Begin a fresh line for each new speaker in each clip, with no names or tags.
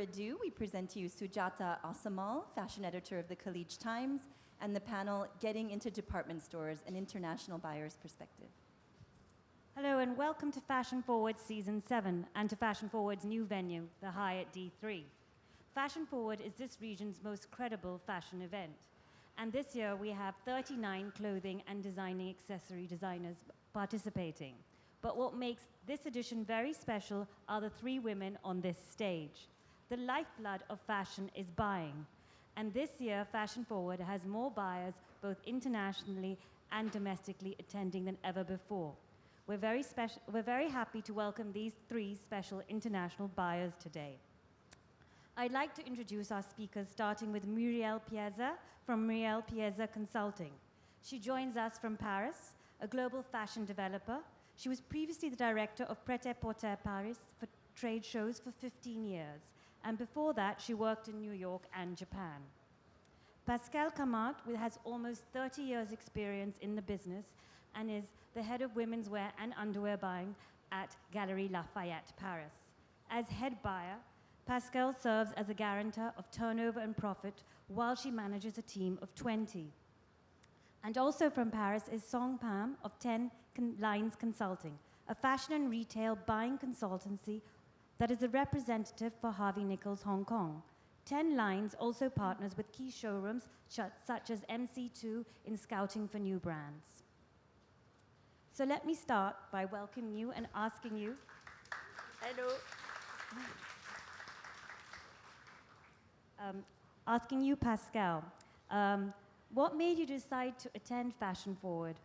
ado, we present to you Sujata Assomull, fashion editor of the Khaleej Times, and the panel Getting into Department Stores, an International Buyer's Perspective.
Hello and welcome to Fashion Forward Season 7 and to Fashion Forward's new venue, the Hyatt D3. Fashion Forward is this region's most credible fashion event. And this year we have 39 clothing and designing accessory designers participating. But what makes this edition very special are the three women on this stage. The lifeblood of fashion is buying. And this year, Fashion Forward has more buyers, both internationally and domestically, attending than ever before. We're very happy to welcome these three special international buyers today. I'd like to introduce our speakers, starting with Muriel Piaser from Muriel Piaser Consulting. She joins us from Paris, a global fashion developer. She was previously the director of Pret-a-Porter Paris for trade shows for 15 years. And before that, she worked in New York and Japan. Pascale Camart has almost 30 years' experience in the business and is the head of women's wear and underwear buying at Galeries Lafayette, Paris. As head buyer, Pascale serves as a guarantor of turnover and profit while she manages a team of 20. And also from Paris is Pham of 10 Lines Consulting, a fashion and retail buying consultancy that is a representative for Harvey Nichols Hong Kong. 10 Lines also partners with key showrooms such as MC2 in scouting for new brands. So let me start by welcoming you and asking you.
Hello.
Asking you, Pascale, what made you decide to attend Fashion Forward?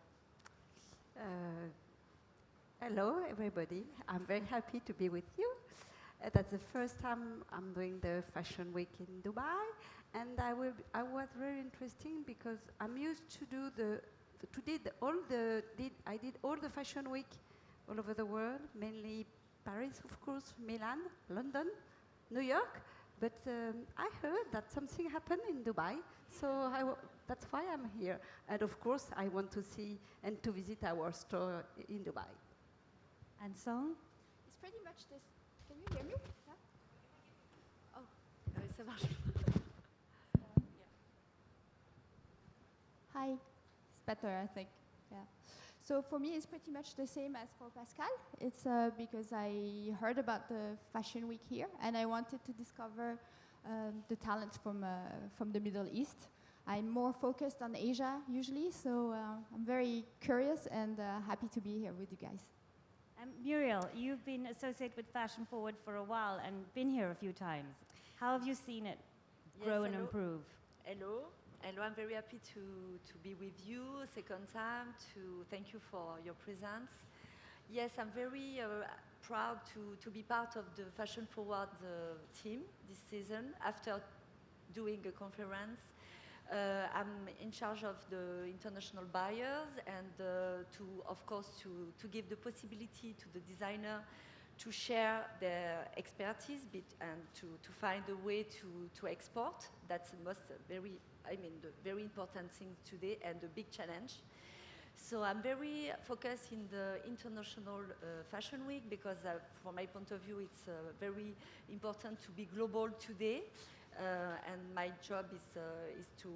Hello, everybody. I'm very happy to be with you. That's the first time I'm doing the Fashion Week in Dubai, and I was very interesting because I'm used to do I did all the Fashion Week all over the world, mainly Paris, of course, Milan, London, New York. But I heard that something happened in Dubai, so that's why I'm here. And of course, I want to see and to visit our store in Dubai.
And so?
It's pretty much this. Can you hear me? Yeah? Oh, ça marche. Hi, it's better, I think. Yeah. So for me, it's pretty much the same as for Pascale. It's because I heard about the Fashion Week here, and I wanted to discover the talents from the Middle East. I'm more focused on Asia usually, so I'm very curious and happy to be here with you guys.
Muriel, you've been associated with Fashion Forward for a while and been here a few times. How have you seen it grow and improve?
Hello. Hello, I'm very happy to be with you second time, to thank you for your presence. Yes, I'm very proud to be part of the Fashion Forward team this season after doing a conference. I'm in charge of the international buyers and of course, to give the possibility to the designer to share their expertise and to find a way to export. That's the very important thing today and a big challenge. So I'm very focused in the International Fashion Week because from my point of view, it's very important to be global today. And my job is to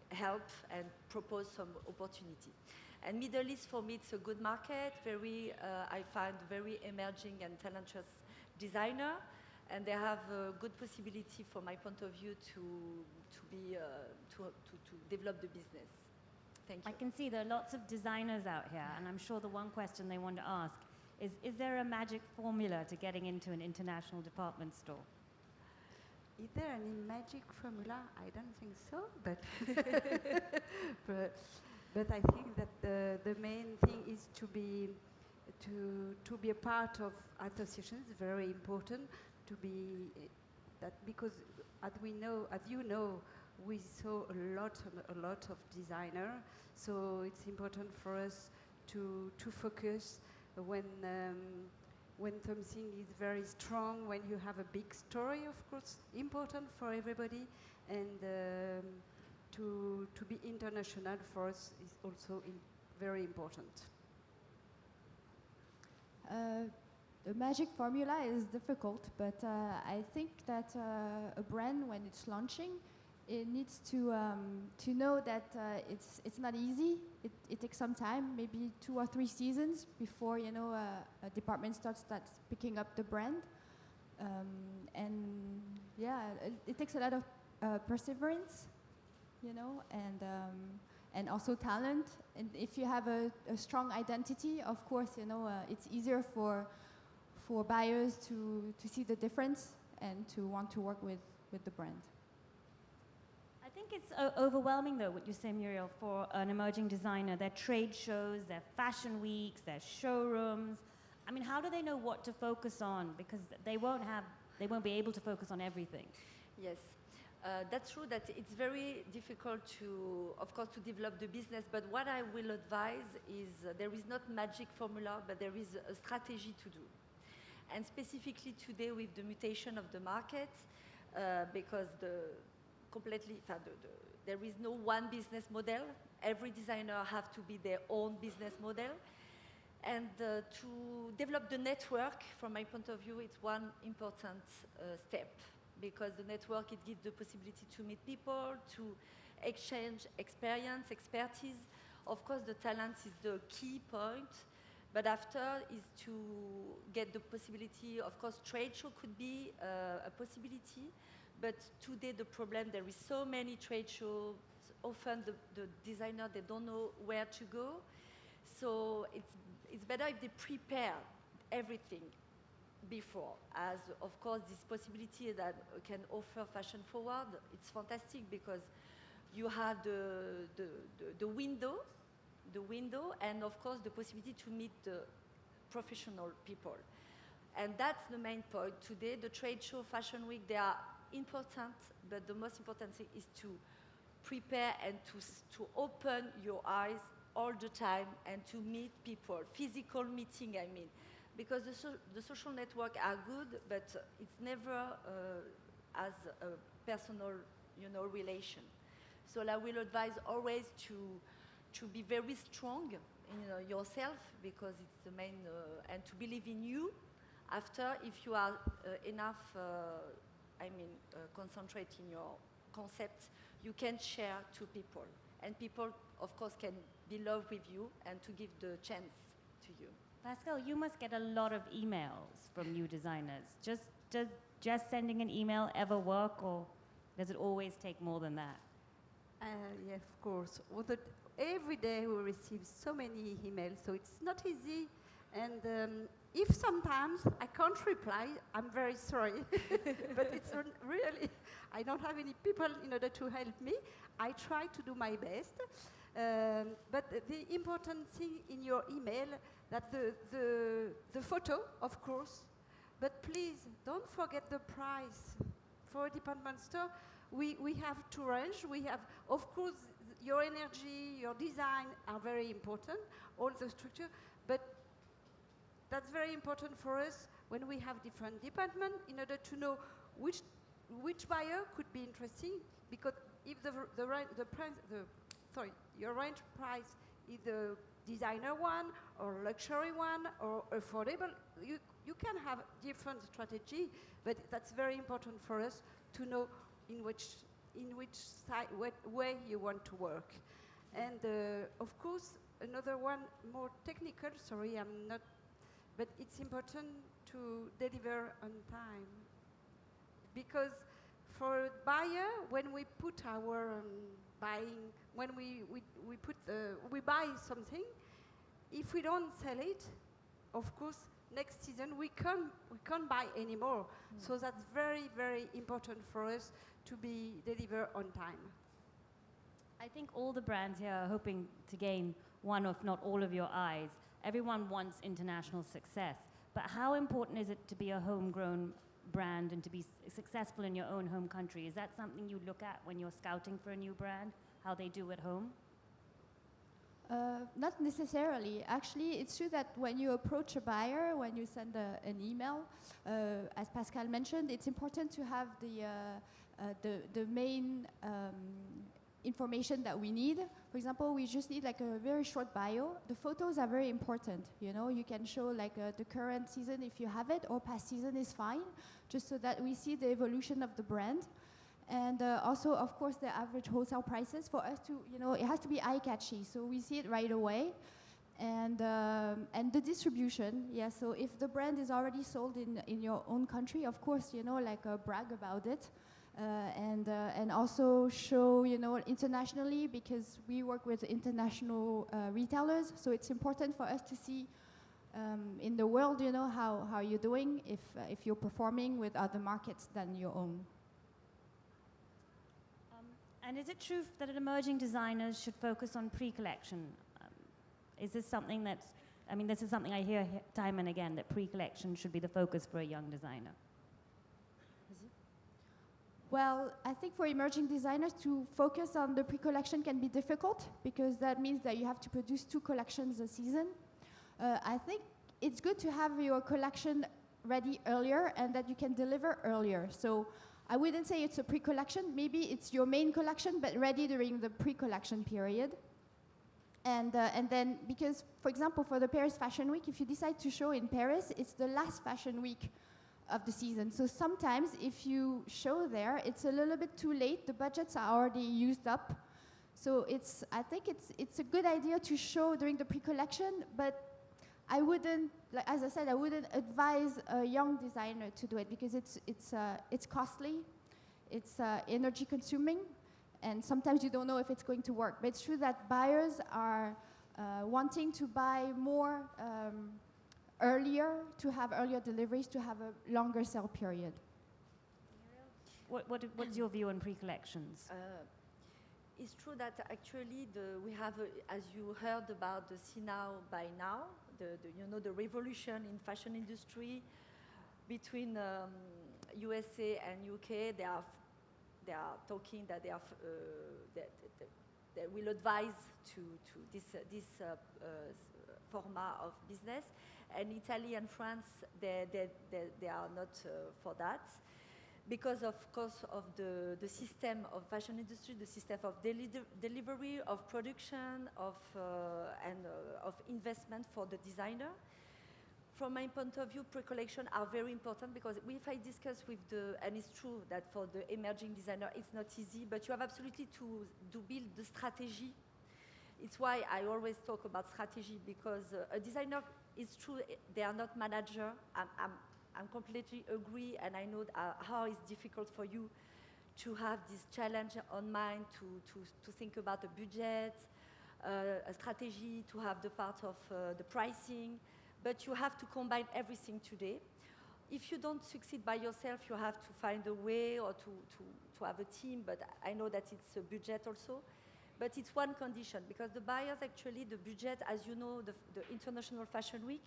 help and propose some opportunity. And Middle East, for me, it's a good market. I find very emerging and talented designer, and they have a good possibility, from my point of view, to develop the business. Thank you.
I can see there are lots of designers out here, and I'm sure the one question they want to ask is there a magic formula to getting into an international department store?
Is there any magic formula? I don't think so, but but I think that the main thing is to be a part of associations. Very important to be that, because as you know, we saw a lot of designer. So it's important for us to focus when something is very strong, when you have a big story, of course, important for everybody, and to be international for us is also very important.
the magic formula is difficult, but I think that a brand, when it's launching, it needs to know that it's not easy. It takes some time, maybe 2 or 3 seasons before a department store starts picking up the brand, and yeah, it takes a lot of perseverance, and also talent. And if you have a strong identity, of course, it's easier for buyers to see the difference and to want to work with the brand.
I think it's overwhelming, though, what you say, Muriel, for an emerging designer. Their trade shows, their fashion weeks, their showrooms. I mean, how do they know what to focus on? Because they won't be able to focus on everything.
Yes, that's true that it's very difficult of course, to develop the business, but what I will advise is there is not magic formula, but there is a strategy to do. And specifically today with the mutation of the market, because there is no one business model. Every designer have to be their own business model. And to develop the network, from my point of view, it's one important step, because the network, it gives the possibility to meet people, to exchange experience, expertise. Of course, the talent is the key point, but after is to get the possibility. Of course, trade show could be a possibility, but today the problem, there is so many trade shows, often the designer, they don't know where to go. So it's better if they prepare everything before, as of course this possibility that can offer Fashion Forward, it's fantastic because you have the window, and of course the possibility to meet the professional people. And that's the main point. Today, the trade show, Fashion Week, they are important, but the most important thing is to prepare and to open your eyes all the time and to meet people, physical meeting, I mean. Because the social network are good, but it's never as a personal, relation. So I will advise always to be very strong in yourself, because it's the main, and to believe in you. After, if you are enough, concentrate in your concept, you can share to people, and people, of course, can be loved with you and to give the chance to you.
Pascale, you must get a lot of emails from new designers. Does just sending an email ever work, or does it always take more than that?
Yes, of course. Every day we receive so many emails, so it's not easy. And if sometimes I can't reply, I'm very sorry. But it's really, I don't have any people in order to help me. I try to do my best. But the important thing in your email, that the photo, of course, but please don't forget the price. For a department store, we have to range. We have, of course, your energy, your design are very important, all the structure, but that's very important for us when we have different departments in order to know which buyer could be interesting, because if your range price is the designer one or luxury one or affordable, you can have different strategy, but that's very important for us to know in which way you want to work. And of course, another one more technical, sorry, I'm not, but it's important to deliver on time. Because for a buyer, when we put our buying, when we buy something, if we don't sell it, of course, next season we can't buy anymore. So that's very, very important for us to be delivered on time.
I think all the brands here are hoping to gain one, if not all, of your eyes. Everyone wants international success, but how important is it to be a homegrown brand and to be successful in your own home country? Is that something you look at when you're scouting for a new brand, how they do at home?
Not necessarily. Actually, it's true that when you approach a buyer, when you send an email, as Pascale mentioned, it's important to have the main information that we need. For example, we just need like a very short bio. The photos are very important. You know, you can show like the current season if you have it, or past season is fine, just so that we see the evolution of the brand. And also, of course, the average wholesale prices for us to, you know, it has to be eye-catchy, so we see it right away. And the distribution, yeah, so if the brand is already sold in your own country, of course, you know, like brag about it. And also show, you know, internationally, because we work with international retailers, so it's important for us to see in the world, you know, how you're doing, if you're performing with other markets than your own.
And is it true that emerging designers should focus on pre-collection? Is this something that's, I mean, this is something I hear time and again, that pre-collection should be the focus for a young designer.
Well, I think for emerging designers to focus on the pre-collection can be difficult, because that means that you have to produce 2 collections a season. I think it's good to have your collection ready earlier and that you can deliver earlier. So I wouldn't say it's a pre-collection. Maybe it's your main collection, but ready during the pre-collection period. And then, because, for example, for the Paris Fashion Week, if you decide to show in Paris, it's the last fashion week of the season. So sometimes if you show there, it's a little bit too late. The budgets are already used up. So I think it's a good idea to show during the pre-collection, but I wouldn't, like, as I said, I wouldn't advise a young designer to do it, because it's costly, it's energy consuming, and sometimes you don't know if it's going to work. But it's true that buyers are wanting to buy more earlier, to have earlier deliveries, to have a longer sale period.
What's your view on pre-collections?
It's true that actually we have, as you heard about the see now, buy now, the revolution in fashion industry between USA and UK. They are talking that they will advise to this format of business. And Italy and France, they are not for that, because of course of the system of fashion industry, the system of delivery, of production, of investment for the designer. From my point of view, pre-collection are very important, because if I discuss with and it's true that for the emerging designer, it's not easy, but you have absolutely to build the strategy. It's why I always talk about strategy, because a designer, it's true, they are not manager. I'm completely agree, and I know how it's difficult for you to have this challenge on mind, to think about a budget, a strategy, to have the part of the pricing, but you have to combine everything today. If you don't succeed by yourself, you have to find a way, or to have a team, but I know that it's a budget also. But it's one condition, because the buyers actually, the budget, as you know, the International Fashion Week,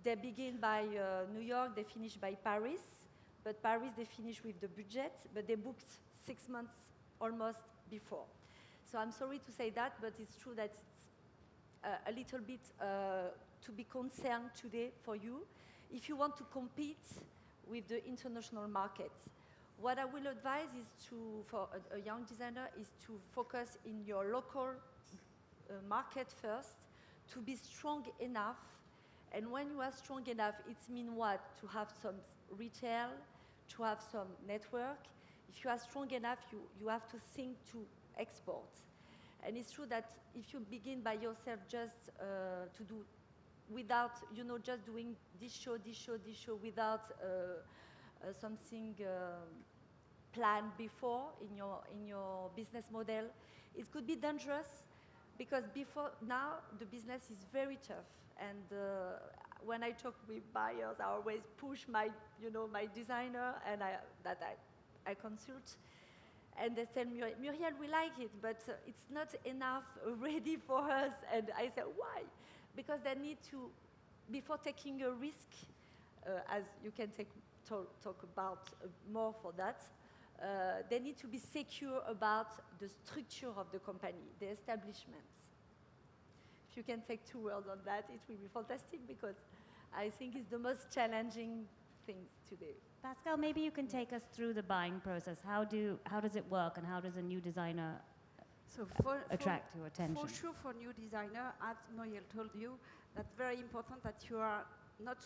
they begin by New York, they finish by Paris, but Paris they finish with the budget, but they booked 6 months almost before. So I'm sorry to say that, but it's true that it's a little bit to be concerned today for you, if you want to compete with the international market. What I will advise is for a young designer, is to focus in your local market first, to be strong enough. And when you are strong enough, it means what? To have some retail, to have some network. If you are strong enough, you have to think to export. And it's true that if you begin by yourself just to do, without, just doing this show, without something planned before in your business model, it could be dangerous, because before now the business is very tough. And when I talk with buyers, I always push my designer, and I consult, and they tell me, Muriel, we like it, but it's not enough ready for us. And I say, why? Because they need to, before taking a risk, as you can talk about more for that, they need to be secure about the structure of the company, the establishment. If you can take 2 words on that, it will be fantastic, because I think it's the most challenging thing today.
Pascale, maybe you can take us through the buying process. How does it work, and how does a new designer
So
attract your attention?
For sure, for new designer, as Muriel told you, that's very important that you are not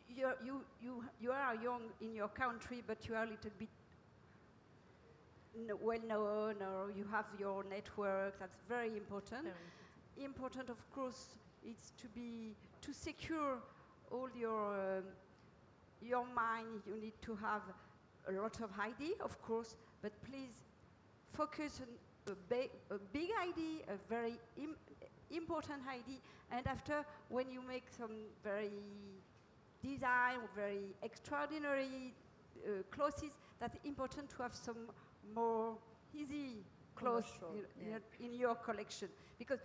you are young in your country, but you are a little bit well known, or you have your network. That's very important. Important, of course, it's to secure all your mind. You need to have a lot of idea, of course, but please focus on a big idea, a very important idea, and after, when you make some very design, very extraordinary clothes, that's important to have some more easy clothes in your collection, because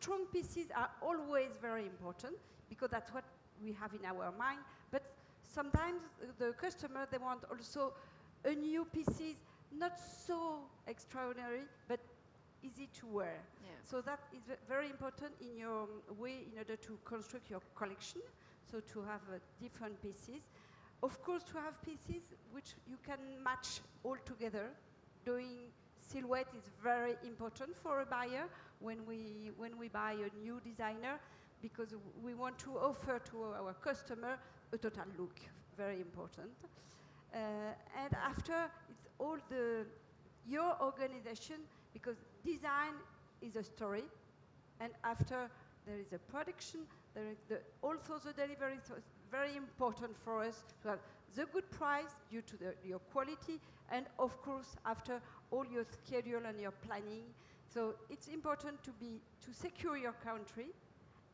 strong pieces are always very important, because that's what we have in our mind. But sometimes the customer, they want also a new pieces, not so extraordinary, but easy to wear.
Yeah.
So that is very important in your way in order to construct your collection. So to have different pieces. Of course, to have pieces which you can match all together. Doing silhouette is very important for a buyer when we buy a new designer, because we want to offer to our customer a total look. Very important. And after, it's all your organization, because design is a story, and after there is a production, there is also the delivery. So it's very important for us to have the good price due to your quality, and of course after all your schedule and your planning. So it's important to secure your country,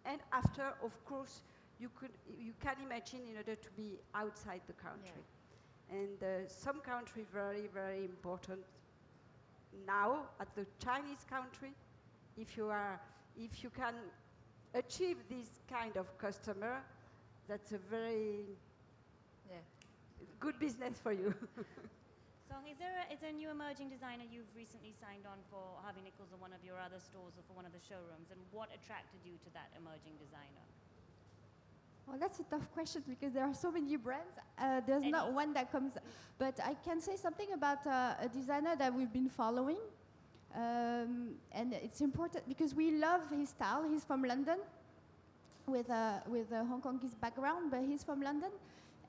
and after, of course, you can imagine in order to be outside the country. Yeah. And some country very, very important now at the Chinese country. If you can achieve this kind of customer, that's a very good business for you.
So is there a new emerging designer you've recently signed on for Harvey Nichols or one of your other stores or for one of the showrooms, and what attracted you to that emerging designer?
Well, that's a tough question because there are so many brands. There's not one that comes, but I can say something about a designer that we've been following. And it's important because we love his style. He's from London with a Hong Kongese background, but he's from London.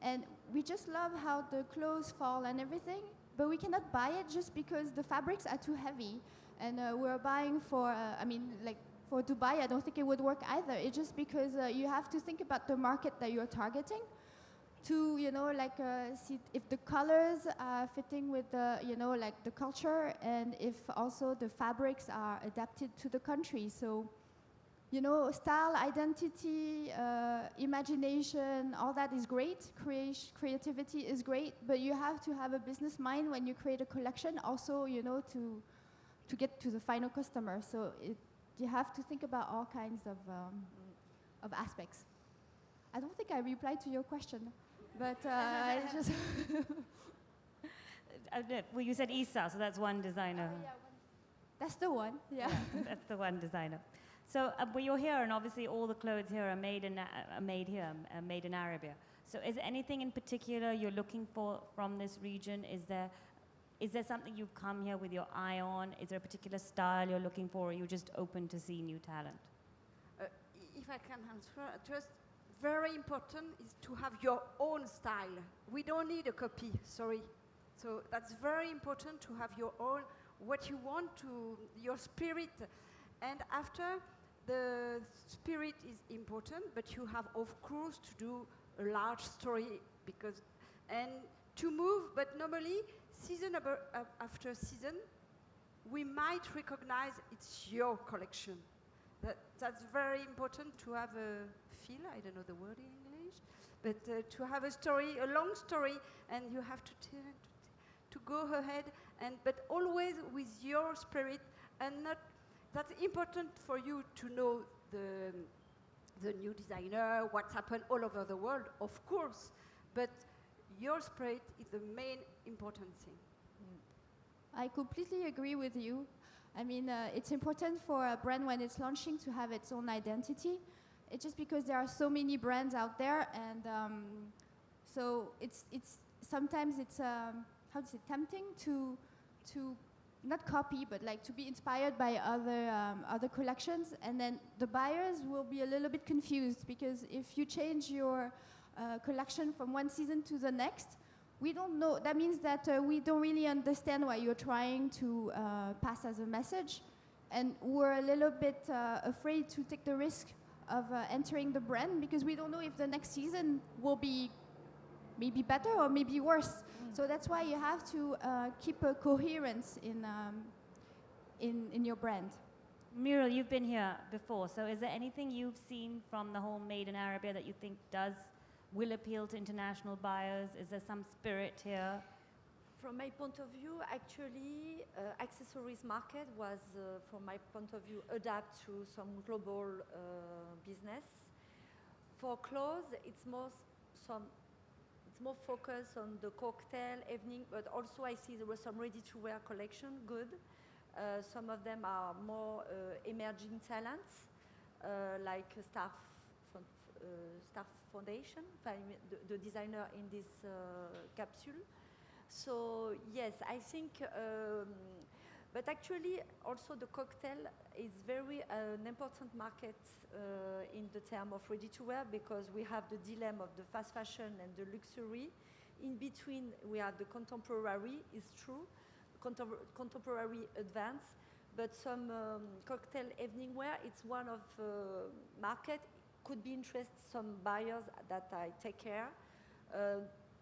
And we just love how the clothes fall and everything, but we cannot buy it just because the fabrics are too heavy. And we're buying for, for Dubai, I don't think it would work either. It's just because you have to think about the market that you're targeting to, see if the colors are fitting with the, the culture, and if also the fabrics are adapted to the country. So, style, identity, imagination, all that is great. Creativity is great, but you have to have a business mind when you create a collection also, to get to the final customer. So you have to think about all kinds of aspects. I don't think I replied to your question, but it's just...
Well, you said Isa, so that's one designer.
That's the one, yeah.
That's the one designer. So well, you're here, and obviously all the clothes here are made in Arabia. So is there anything in particular you're looking for from this region? Is there something you've come here with your eye on? Is there a particular style you're looking for, or are you just open to see new talent?
If I can answer, just very important is to have your own style. We don't need a copy, sorry. So that's very important to have your own, what you want to, your spirit. And after, the spirit is important, but you have, of course, to do a large story, and to move, but normally, season after season, we might recognize it's your collection. That's very important to have a feel, I don't know the word in English, but to have a story, a long story, and you have to go ahead, but always with your spirit, and not. That's important for you to know the new designer, what's happened all over the world, of course, but your spirit is the main important thing.
I completely agree with you. I mean, it's important for a brand when it's launching to have its own identity. It's just because there are so many brands out there, and so it's sometimes it's tempting to not copy, but like to be inspired by other collections, and then the buyers will be a little bit confused because if you change your collection from one season to the next, we don't know. That means that we don't really understand what you're trying to pass as a message, and we're a little bit afraid to take the risk of entering the brand because we don't know if the next season will be maybe better or maybe worse. So that's why you have to keep a coherence in your brand.
Muriel, you've been here before, so is there anything you've seen from the whole Made in Arabia that you think will appeal to international buyers? Is there some spirit here?
From my point of view, actually, accessories market was, from my point of view, adapt to some global business. For clothes, it's more focused on the cocktail evening, but also I see there was some ready-to-wear collection, good. Some of them are more emerging talents, like Staff Foundation, the designer in this capsule. So yes, I think, but actually also the cocktail is very an important market in the term of ready-to-wear because we have the dilemma of the fast fashion and the luxury. In between, we have the contemporary, is true, contemporary advance, but some cocktail evening wear, it's one of market, could be interest some buyers that I take care.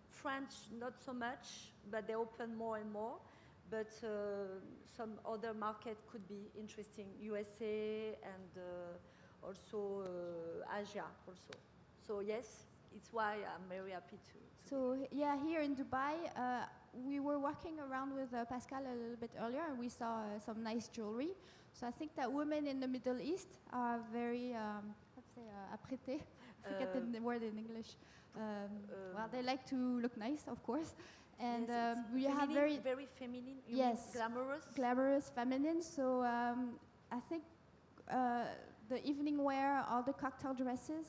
French, not so much, but they open more and more. But some other market could be interesting, USA and also Asia also. So yes, it's why I'm very happy to
So yeah, here in Dubai, we were walking around with Pascale a little bit earlier, and we saw some nice jewelry. So I think that women in the Middle East are very, apprêtées. I forget the word in English. Well, they like to look nice, of course, and
yes,
we
feminine,
have very
feminine. You
yes,
mean
glamorous, feminine. So I think the evening wear, all the cocktail dresses,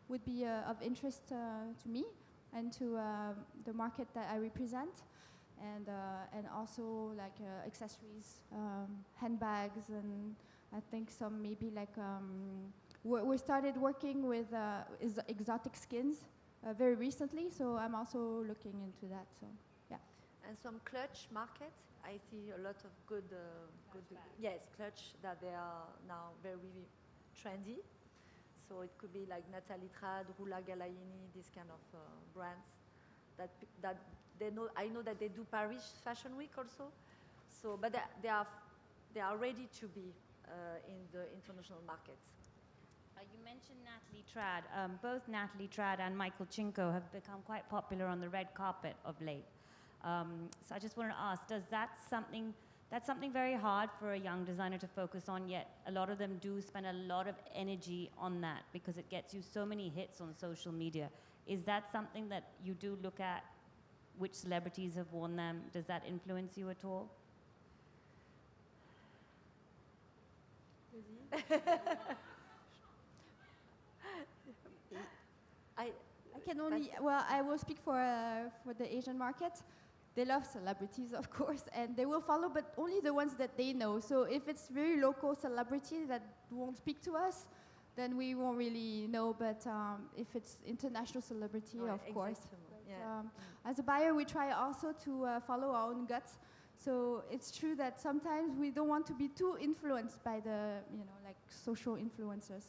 would be of interest to me and to the market that I represent, and also like accessories, handbags, and I think some maybe like we started working with exotic skins very recently, so I'm also looking into that. So yeah.
And some clutch market. I see a lot of good, yes, clutch that they are now very trendy. So it could be like Nathalie Trad, Rula Galayini, these kind of brands that they know. I know that they do Paris Fashion Week also. So, but they are ready to be in the international markets.
You mentioned Natalie Trad. Both Natalie Trad and Michael Chinko have become quite popular on the red carpet of late. So I just wanted to ask, that's something very hard for a young designer to focus on, yet a lot of them do spend a lot of energy on that because it gets you so many hits on social media. Is that something that you do look at? Which celebrities have worn them? Does that influence you at all?
I can only, well, I will speak for the Asian market. They love celebrities, of course, and they will follow, but only the ones that they know. So if it's very local celebrity that won't speak to us, then we won't really know. But if it's international celebrity, of course. But,
yeah.
As a buyer, we try also to follow our own guts. So it's true that sometimes we don't want to be too influenced by the, like social influencers.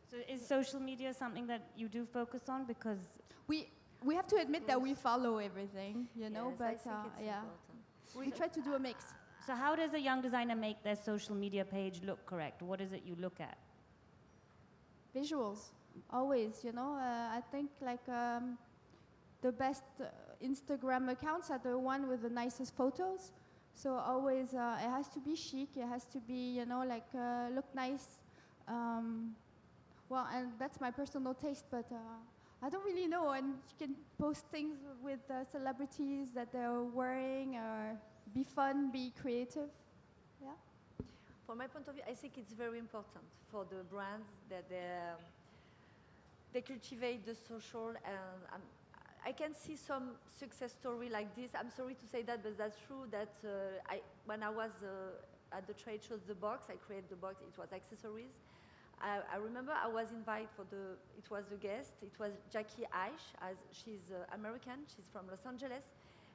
So is social media something that you do focus on? Because
we have to admit that we follow everything,
Yes,
but
I think it's
yeah,
important.
we try to do a mix.
So how does a young designer make their social media page look correct? What is it you look at?
Visuals, always, I think like the best Instagram accounts are the one with the nicest photos. So always it has to be chic, it has to be, look nice. Well, and that's my personal taste, but I don't really know. And you can post things with celebrities that they're wearing, or be fun, be creative. Yeah.
From my point of view, I think it's very important for the brands that they cultivate the social, and I can see some success story like this. I'm sorry to say that, but that's true. That when I was at the trade show, the box, I created the box. It was accessories. I remember I was invited for it was a guest. It was Jackie Aish, as she's American. She's from Los Angeles.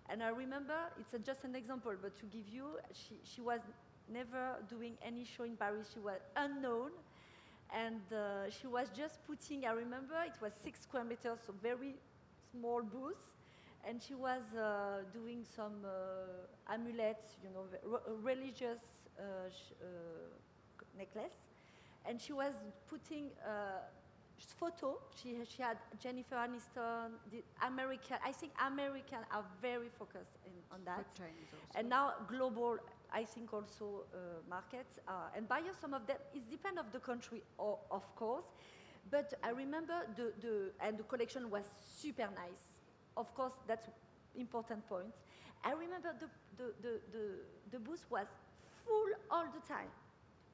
And I remember, it's just an example, but to give you, she was never doing any show in Paris. She was unknown. And she was just putting, I remember, it was 6 square meters, so very small booth. And she was doing some amulets, you know, religious necklace. And she was putting photo. She had Jennifer Aniston, the American. I think Americans are very focused on that.
But Chinese also.
And now global, I think also markets and buyers. Some of them. It depends of the country, of course. But I remember and the collection was super nice. Of course, that's important point. I remember the booth was full all the time,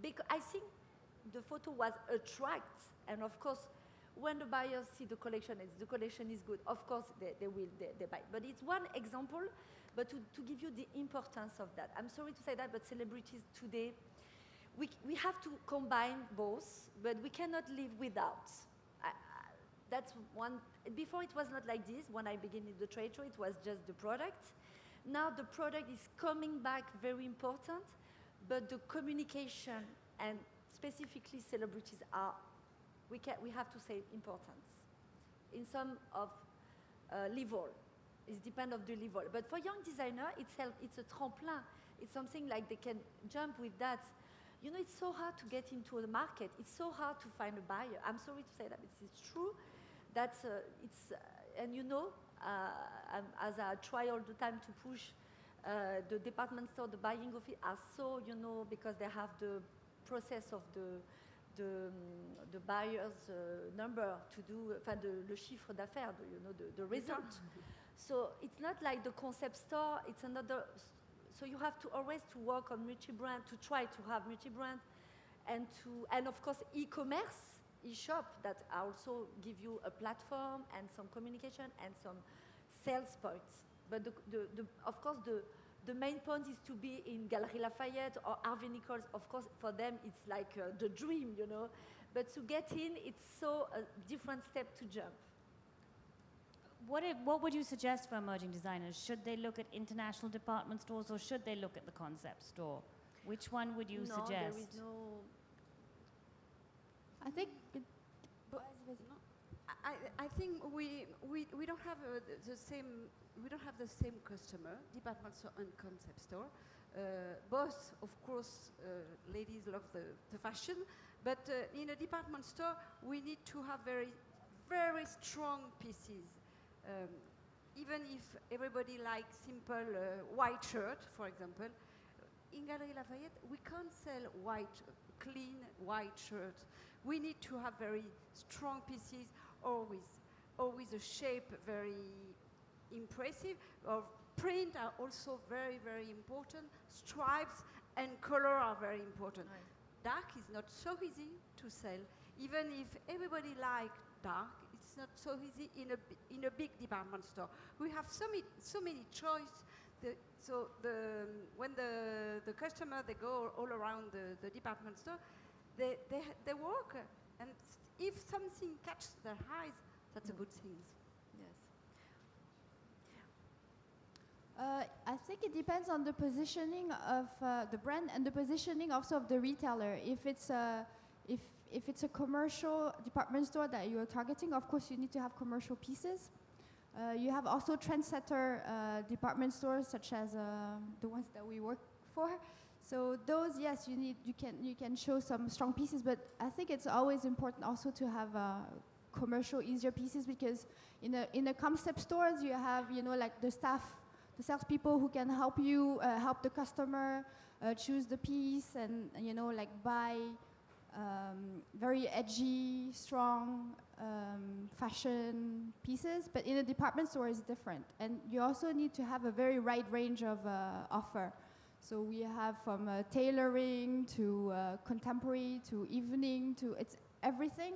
because I think the photo was attract, and of course, when the buyers see the collection is good, of course they buy. But it's one example, but to give you the importance of that. I'm sorry to say that, but celebrities today, we have to combine both, but we cannot live without. That's one. Before it was not like this. When I began in the trade show, it was just the product. Now the product is coming back, very important, but the communication and specifically celebrities are, we have to say, importance. In some of level, it depends of the level. But for young designer, it's a tremplin. It's something like they can jump with that. You know, it's so hard to get into the market. It's so hard to find a buyer. I'm sorry to say that, but it's true. That and you know, as I try all the time to push the department store, the buying of it are so, you know, because they have the process of the buyer's number to do, le chiffre d'affaires, you know, the result. So it's not like the concept store, it's another, so you have to always to work on multi-brand, to try to have multi-brand, and of course e-commerce, e-shop that also give you a platform and some communication and some sales points. But of course the main point is to be in Galeries Lafayette or Harvey Nichols. Of course, for them it's like the dream, you know. But to get in, it's so a different step to jump.
What would you suggest for emerging designers? Should they look at international department stores or should they look at the concept store? Which one would you suggest?
There is no.
I think.
I think we don't have the same. We don't have the same customer, department store and concept store. Both, of course, ladies love the fashion, but in a department store, we need to have very, very strong pieces. Even if everybody likes simple white shirt, for example, in Galeries Lafayette, we can't sell clean white shirts. We need to have very strong pieces, always a shape very impressive. Or print are also very, very important. Stripes and color are very important.
Right.
Dark is not so easy to sell. Even if everybody likes dark, it's not so easy in a big department store. We have so many choice. When the customer, they go all around the department store, they work, and if something catches their eyes, that's a good thing.
Yes.
I think it depends on the positioning of the brand and the positioning also of the retailer. If it's a commercial department store that you're targeting, of course you need to have commercial pieces. You have also trendsetter department stores, such as the ones that we work for. So those, yes, you can show some strong pieces, but I think it's always important also to have commercial, easier pieces, because in a concept stores you have, you know, like the salespeople who can help you help the customer choose the piece and, you know, like buy very edgy, strong fashion pieces. But in a department store it's different, and you also need to have a very wide range of offer. So we have from tailoring to contemporary to evening to it's everything.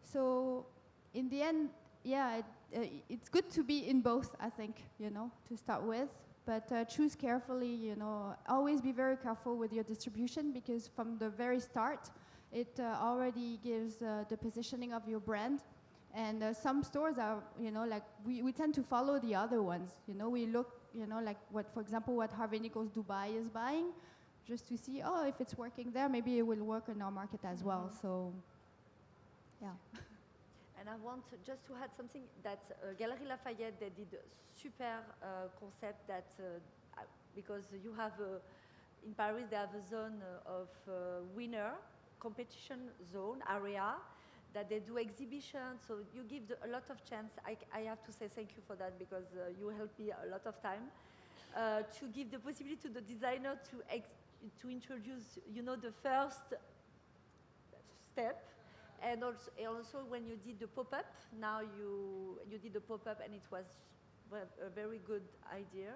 So in the end, yeah, it's good to be in both, I think, to start with. But choose carefully, always be very careful with your distribution, because from the very start, it already gives the positioning of your brand. And some stores are, like we tend to follow the other ones. We look, like for example, what Harvey Nichols Dubai is buying, just to see, if it's working there, maybe it will work in our market as well. So, yeah.
And I want just to add something that Galeries Lafayette, they did a super concept that, because you have, in Paris, they have a zone of winner, competition zone, area, that they do exhibitions, so you give a lot of chance. I have to say thank you for that, because you helped me a lot of time, to give the possibility to the designer to introduce, the first step. And also when you did the pop-up, now you did the pop-up, and it was a very good idea.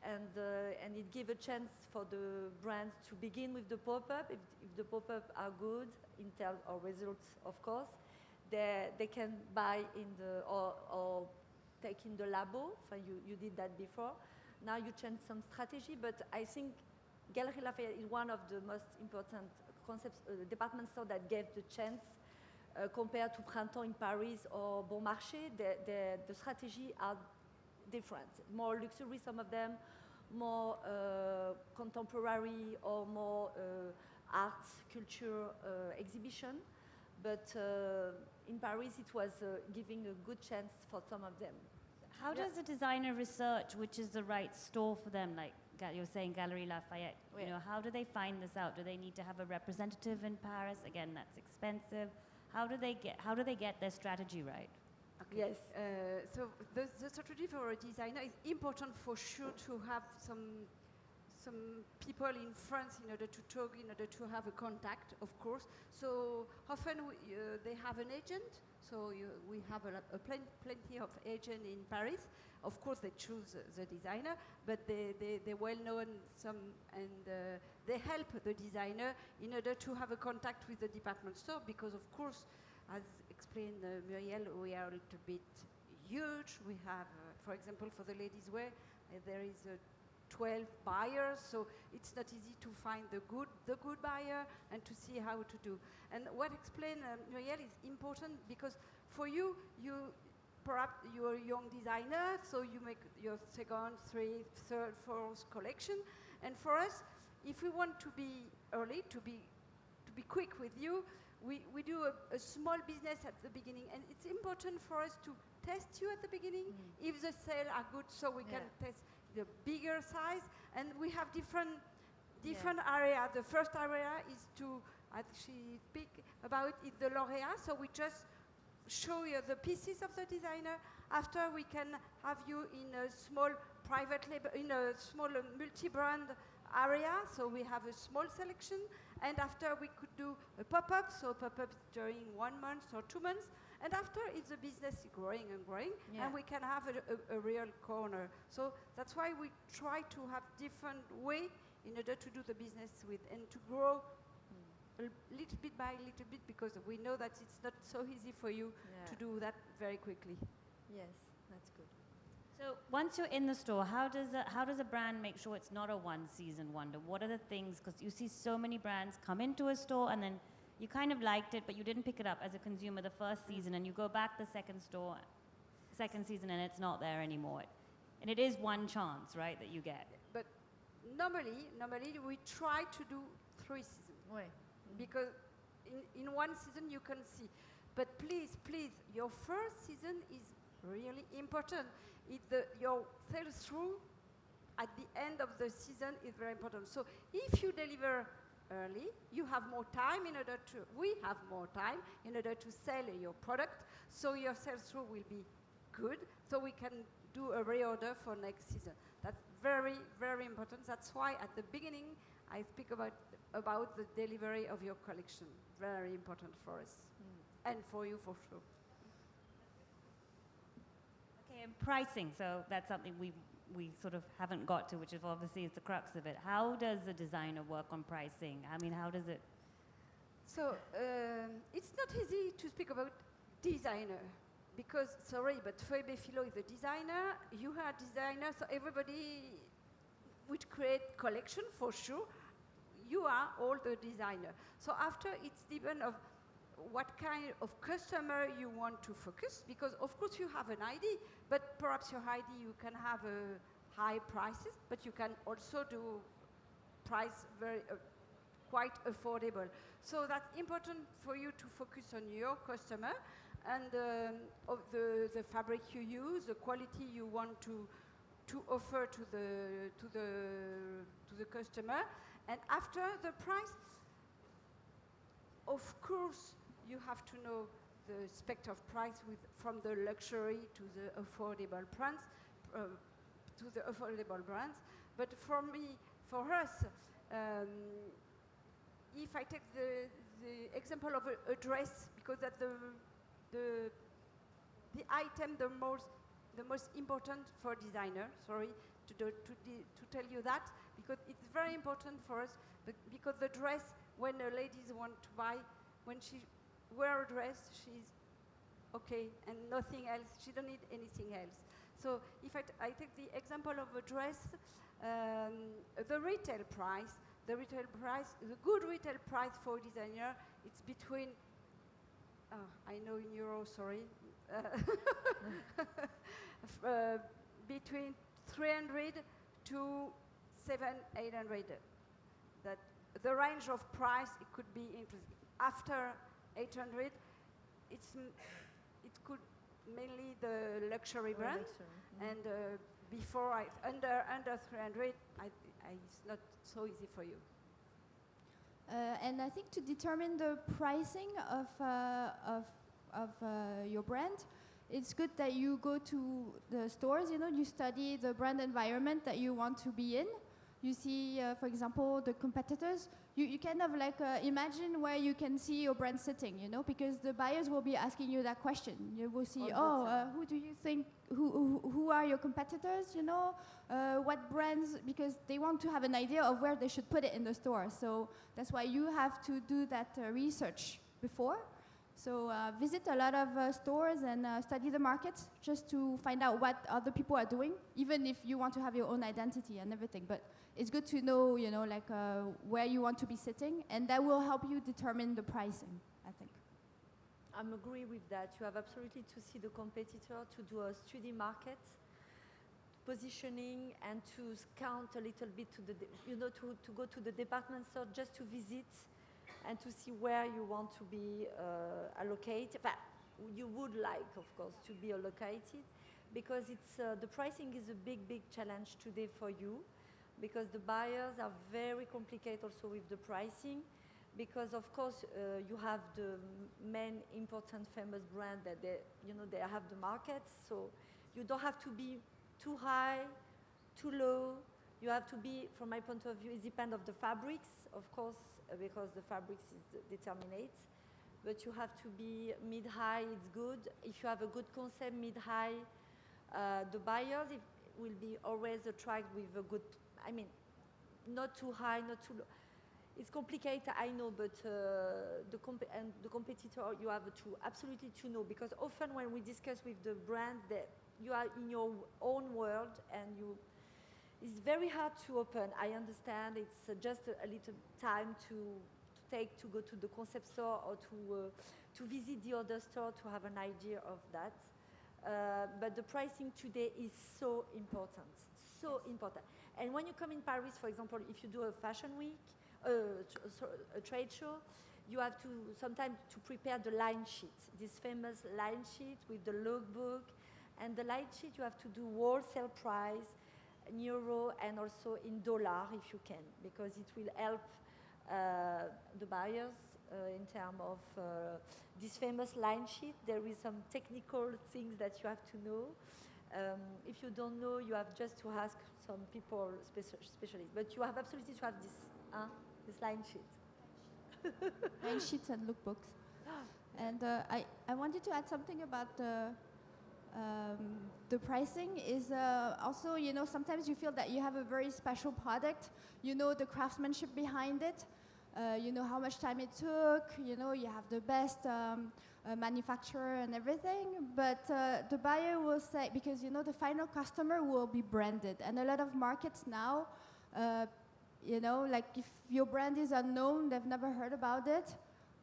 And it gave a chance for the brands to begin with the pop-up. If the pop-up are good in terms of results, of course, they can buy in or take in the labo. So you did that before. Now you change some strategy, but I think Galeries Lafayette is one of the most important concepts, department store that gave the chance. Compared to Printemps in Paris or Bon Marché, the strategy are different. More luxury, some of them, more contemporary or more art, culture exhibition. But in Paris, it was giving a good chance for some of them.
How does a designer research which is the right store for them? Like you're saying, Galeries Lafayette.
Yeah.
How do they find this out? Do they need to have a representative in Paris? Again, that's expensive. How do they get their strategy right?
Okay. Yes. So the strategy for a designer is important for sure to have some people in France in order to talk, in order to have a contact, of course. So often they have an agent. So we have plenty of agents in Paris. Of course, they choose the designer, but they well known and they help the designer in order to have a contact with the department store, because of course, as explained Muriel, we are a little bit huge. We have, for example, for the ladies' wear, there is 12 buyers, so it's not easy to find the good buyer and to see how to do. And what explained Muriel is important, because for you perhaps you're a young designer, so you make your second, third, fourth collection. And for us, if we want to be early, to be quick with you, we do a small business at the beginning, and it's important for us to test you at the beginning. If the sales are good, so we can test the bigger size, and we have different areas. The first area is to actually speak about is the laureat, so we just show you the pieces of the designer. After, we can have you in a small private label, in a small multi-brand area, so we have a small selection. And after, we could do a pop-up, so pop-up during 1 month or 2 months. And after, if the business is growing and growing, and we can have a real corner. So that's why we try to have different way in order to do the business with and to grow a little bit by little bit, because we know that it's not so easy for you to do that very quickly.
Yes, that's good.
So once you're in the store, how does a brand make sure it's not a one-season wonder? What are the things, because you see so many brands come into a store and then you kind of liked it, but you didn't pick it up as a consumer the first season, and you go back the second season, and it's not there anymore. And it is one chance, right, that you get.
But normally we try to do 3 seasons.
Ouais.
Because in 1 season you can see. But please, your first season is really important. Your sales through at the end of the season is very important. So if you deliver early, you have more time we have more time in order to sell your product, so your sales through will be good, so we can do a reorder for next season. That's very, very important. That's why at the beginning I speak about the delivery of your collection. Very important for us and for you for sure.
Okay, and pricing. So that's something we sort of haven't got to, which is obviously is the crux of it. How does a designer work on pricing? I mean, how does it?
So it's not easy to speak about designer, because, sorry, but Phoebe Philo is a designer, you are a designer, so everybody which create collection for sure, you are all the designer. So after it's depend of what kind of customer you want to focus, because of course you have an ID, but perhaps your ID you can have high prices, but you can also do price very quite affordable. So that's important for you to focus on your customer and of the fabric you use, the quality you want to offer to the customer, and after the price, of course, you have to know the spectrum of price from the luxury to the affordable brands, But for me, for us, if I take the example of a dress, because that's the item the most important for designer. Sorry to tell you that, because it's very important for us. Because the dress, when a ladies want to buy, when she wear a dress, she's okay and nothing else. She don't need anything else. So if I take the example of a dress, the retail price, the good retail price for designer, it's between, I know in euro, sorry, between 300 to 800. That the range of price, it could be interesting. After 800, it could mainly the luxury brand, and before under 300, it's not so easy for you.
And I think to determine the pricing of your brand, it's good that you go to the stores. You study the brand environment that you want to be in. You see, for example, the competitors. You kind of imagine where you can see your brand sitting, because the buyers will be asking you that question. You will see, who do you think, who are your competitors, what brands, because they want to have an idea of where they should put it in the store. So that's why you have to do that research before. So visit a lot of stores and study the market just to find out what other people are doing, even if you want to have your own identity and everything. But it's good to know, where you want to be sitting, and that will help you determine the pricing, I think.
I agree with that. You have absolutely to see the competitor, to do a study market, positioning, and to scout a little bit to go to the department store just to visit and to see where you want to be allocated. But you would like, of course, to be allocated, because it's the pricing is a big challenge today for you, because the buyers are very complicated also with the pricing, because of course you have the main important famous brand that they have the markets, so you don't have to be too high, too low. You have to be, from my point of view, it depends of the fabrics, of course, because the fabrics is determinate, but you have to be mid-high, it's good. If you have a good concept, mid-high, the buyers will be always attracted with a good, not too high, not too low. It's complicated, I know, but the competitor, you have to absolutely to know, because often when we discuss with the brand, that you are in your own world, and it's very hard to open. I understand it's just a little time to go to the concept store or to visit the other store to have an idea of that. But the pricing today is so important, so important. And when you come in Paris, for example, if you do a fashion week, a trade show, you have to sometimes to prepare the line sheet, this famous line sheet with the lookbook, and the line sheet you have to do wholesale price, in euro and also in dollar if you can, because it will help the buyers in terms of this famous line sheet. There is some technical things that you have to know. If you don't know, you have just to ask some people, specialists. But you have absolutely to have this line sheet.
Line sheets and lookbooks. And I wanted to add something about the pricing is also, sometimes you feel that you have a very special product, the craftsmanship behind it, you know how much time it took, you know, you have the best manufacturer and everything, but the buyer will say, because you know the final customer will be branded, and a lot of markets now, you know, like if your brand is unknown, they've never heard about it,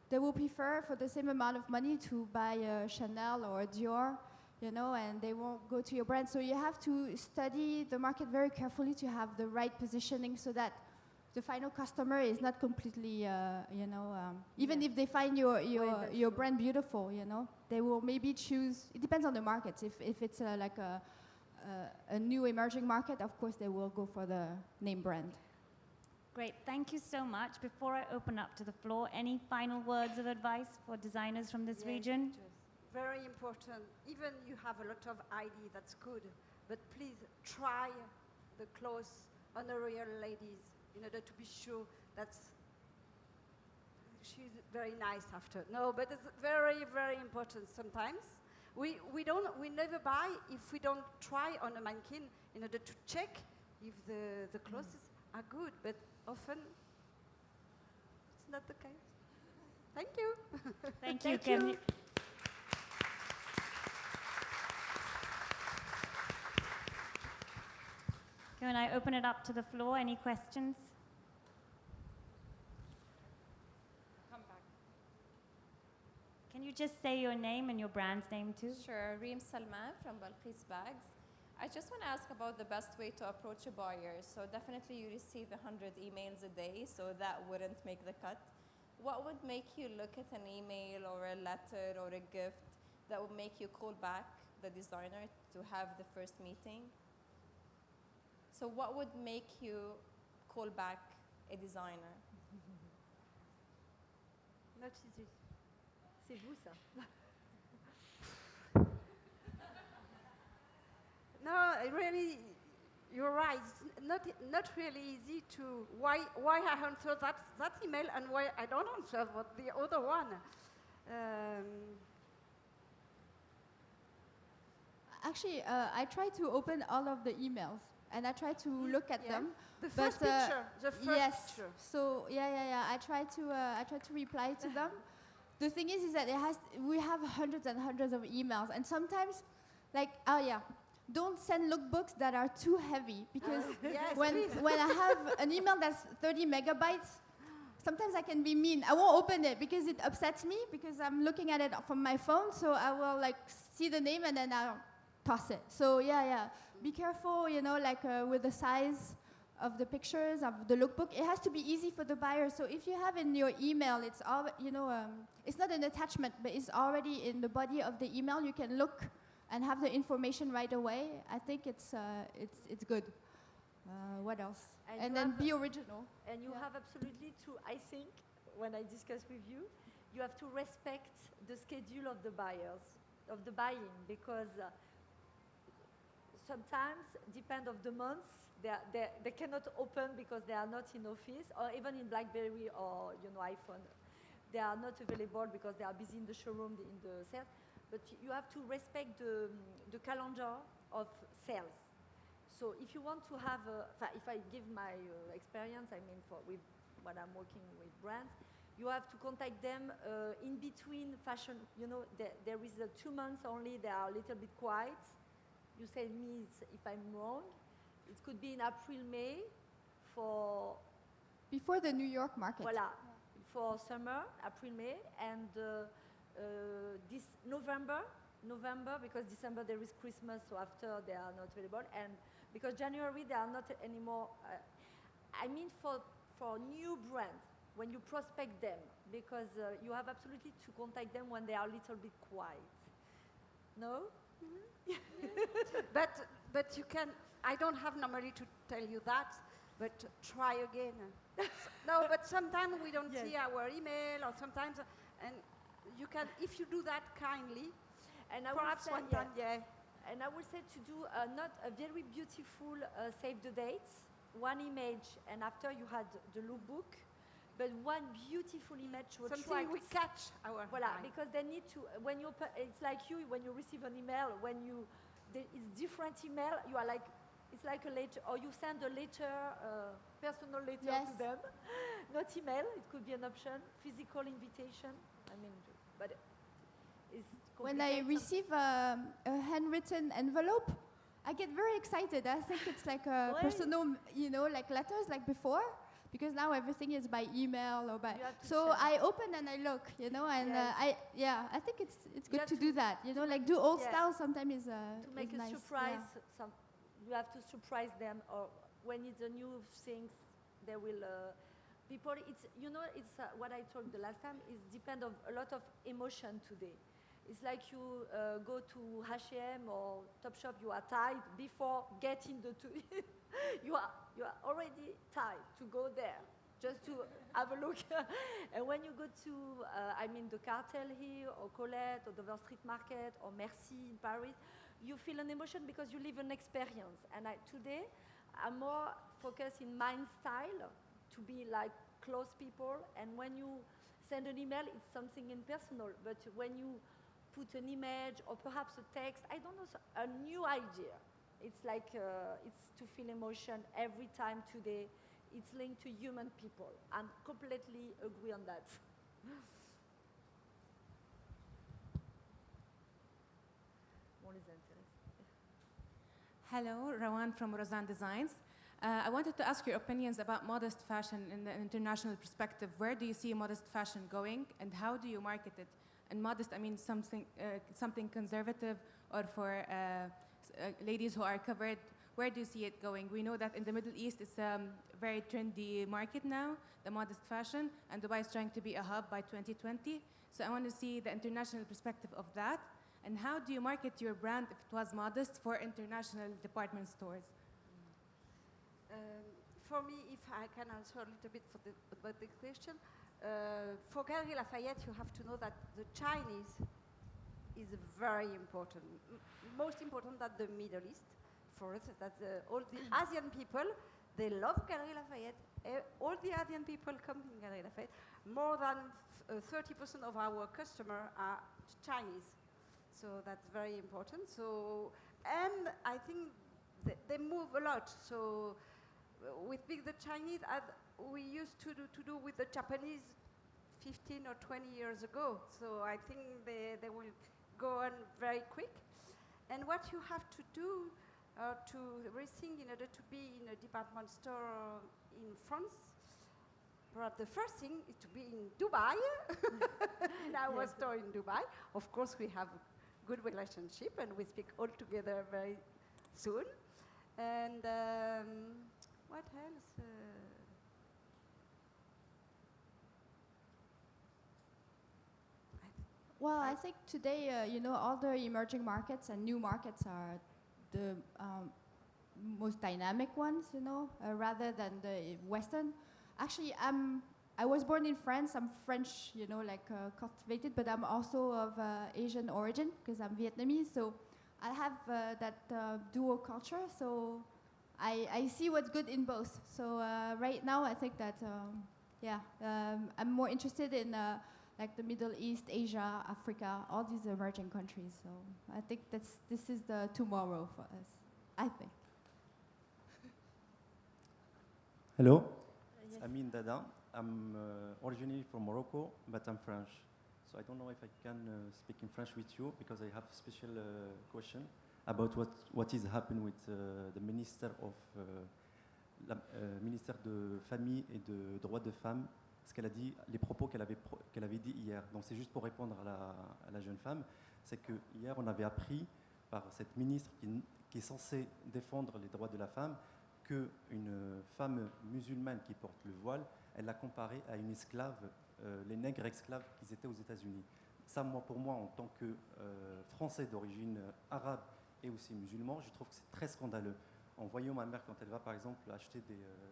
they will prefer for the same amount of money to buy Chanel or Dior, you know, and they won't go to your brand. So you have to study the market very carefully to have the right positioning so that the final customer is not completely, you know, even if they find your brand beautiful, you know, they will maybe choose, it depends on the market. If it's like a new emerging market, of course they will go for the name brand.
Great, thank you so much. Before I open up to the floor, any final words of advice for designers from this region?
Very important. Even you have a lot of idea, that's good, but please try the clothes on a real ladies in order to be sure that she's very nice after. No, but it's very, very important sometimes. We never buy if we don't try on a mannequin in order to check if the clothes are good, but often it's not the case. Thank you.
Thank you, Kim. Can I open it up to the floor? Any questions?
Come back.
Can you just say your name and your brand's name too?
Sure, Reem Salman from Balqis Bags. I just want to ask about the best way to approach a buyer. So definitely you receive 100 emails a day, so that wouldn't make the cut. What would make you look at an email or a letter or a gift that would make you call back the designer to have the first meeting? So what would make you call back a designer?
Not easy. C'est vous ça. No, really, you're right. It's not really easy to why I answer that email and why I don't answer what the other one.
Actually, I try to open all of the emails and I try to look at them.
The first picture. The first
yes.
picture.
So I try to reply to them. The thing is that we have hundreds and hundreds of emails, and sometimes, like, don't send lookbooks that are too heavy, because when I have an email that's 30 megabytes, sometimes I can be mean. I won't open it because it upsets me, because I'm looking at it from my phone, so I will like see the name and then I'll toss it. So be careful, you know, like with the size of the pictures of the lookbook. It has to be easy for the buyer. So if you have in your email, it's all, you know, it's not an attachment, but it's already in the body of the email. You can look and have the information right away. I think it's good. What else? And then be original.
And you have absolutely to, I think, when I discuss with you, you have to respect the schedule of the buyers, of the buying, because sometimes, depend of the months, they cannot open because they are not in office, or even in BlackBerry or iPhone. They are not available because they are busy in the showroom, in the sales. But you have to respect the calendar of sales. So if you want to have, if I give my experience, I mean with when I'm working with brands, you have to contact them in between fashion. You know, there is 2 months only, they are a little bit quiet. You say me if I'm wrong. It could be in April, May for...
Before the New York market.
Voilà, for summer, April, May, and this November, because December there is Christmas, so after they are not available, and because January they are not anymore. I mean for new brands, when you prospect them, because you have absolutely to contact them when they are a little bit quiet. No?
Mm-hmm. but you can. I don't have normally to tell you that, but try again. No, but sometimes we don't see our email, or sometimes, and you can, if you do that kindly,
and
perhaps one time,
And I would say to do not a very beautiful save the dates, one image, and after you had the lookbook, but one beautiful image to attract.
Something we catch our
Voilà,
mind.
because they need to, when you, it's like you, when you receive an email, it's different email, you are like, It's like a letter, or you send a letter, personal letter
Yes.
to them, not email. It could be an option. Physical invitation. I mean, but it's
When I
complicated.
receive a handwritten envelope, I get very excited. I think it's like a
Right.
personal, you know, like letters like before, because now everything is by email or by.
You have to
So
send.
I open and I look, you know, and
Yes.
I think it's
You
good
have
to
to-
do that, you know, like do old
yeah.
style sometimes is
To make
is
a
nice.
surprise,
Yeah.
you have to surprise them, or when it's a new things, they will. People, it's it's what I told the last time. Is depend of a lot of emotion today. It's like you go to H&M or Topshop, you are tired before getting you are already tired to go there just to have a look. And when you go to the Cartel here or Colette or Dover Street Market or Merci in Paris, you feel an emotion because you live an experience. And today I'm more focused in mind style to be like close people. And when you send an email, it's something impersonal. But when you put an image or perhaps a text, I don't know, a new idea. It's like, it's to feel emotion every time today. It's linked to human people. I'm completely agree on that.
Hello, Rawan from Rozan Designs. I wanted to ask your opinions about modest fashion in the international perspective. Where do you see modest fashion going, and how do you market it? And modest, I mean something conservative, or for ladies who are covered. Where do you see it going? We know that in the Middle East it's a very trendy market now, the modest fashion, and Dubai is trying to be a hub by 2020. So I want to see the international perspective of that. And how do you market your brand if it was modest for international department stores?
For me, if I can answer a little bit about the question, for Galeries Lafayette, you have to know that the Chinese is very important, most important than the Middle East. For us, that's all the Asian people, they love Galeries Lafayette. All the Asian people come in Galeries Lafayette. More than 30% of our customers are Chinese. So that's very important. So, and I think they move a lot. So with the Chinese, as we used to do with the Japanese 15 or 20 years ago. So I think they will go on very quick. And what you have to do to rethink in order to be in a department store in France, perhaps the first thing is to be in Dubai, in our store in Dubai. Of course, we have good relationship and we speak all together very soon. And what else?
Well, I think today, all the emerging markets and new markets are the most dynamic ones, rather than the Western. Actually, I was born in France. I'm French, cultivated, but I'm also of Asian origin because I'm Vietnamese. So I have that dual culture. So I see what's good in both. So right now, I think that, I'm more interested in like the Middle East, Asia, Africa, all these emerging countries. So I think this is the tomorrow for us, I think.
Hello, it's Amin Dada. I'm originally from Morocco, but I'm French. So I don't know if I can speak in French with you because I have a special question about what is happening with the Minister of Ministère de Famille et de Droits de Femmes, ce qu'elle a dit, les propos qu'elle avait dit hier. Donc c'est juste pour répondre à la jeune femme, c'est que hier on avait appris par cette ministre qui est censée défendre les droits de la femme qu'une femme musulmane qui porte le voile, elle l'a comparée à une esclave, les nègres esclaves qui étaient aux États-Unis. Ça, pour moi, en tant que Français d'origine arabe et aussi musulman, je trouve que c'est très scandaleux. En voyant ma mère quand elle va, par exemple, acheter